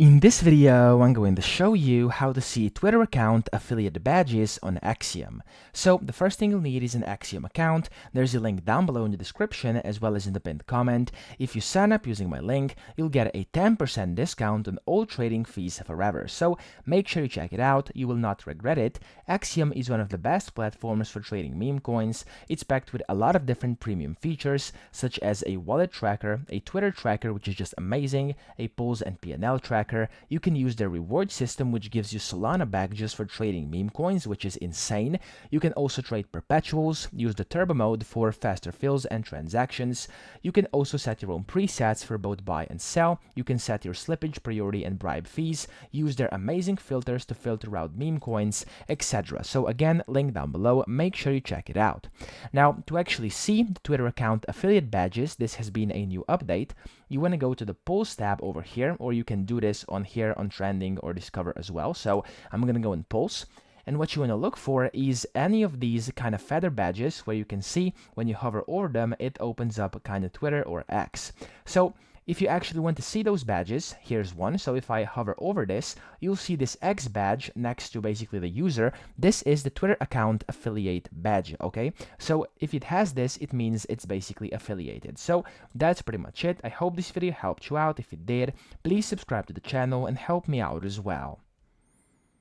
In this video, I'm going to show you how to see Twitter account affiliate badges on Axiom. So the first thing you'll need is an Axiom account. There's a link down below in the description as well as in the pinned comment. If you sign up using my link, you'll get a 10% discount on all trading fees forever. So make sure you check it out. You will not regret it. Axiom is one of the best platforms for trading meme coins. It's packed with a lot of different premium features such as a wallet tracker, a Twitter tracker which is just amazing, a polls and P&L tracker. You can use their reward system which gives you Solana back just for trading meme coins, which is insane. You can also trade perpetuals, use the turbo mode for faster fills and transactions. You can also set your own presets for both buy and sell. You can set your slippage, priority and bribe fees, use their amazing filters to filter out meme coins, etc. So again, link down below, make sure you check it out. Now, to actually see the Twitter account affiliate badges, this has been a new update. You want to go to the polls tab over here, or you can do this on here on trending or discover as well. So I'm going to go in polls. And what you want to look for is any of these kind of feather badges where you can see when you hover over them, it opens up a kind of Twitter or X. So if you actually want to see those badges, here's one. So if I hover over this, you'll see this X badge next to basically the user. This is the Twitter account affiliate badge, okay? So if it has this, it means it's basically affiliated. So that's pretty much it. I hope this video helped you out. If it did, please subscribe to the channel and help me out as well.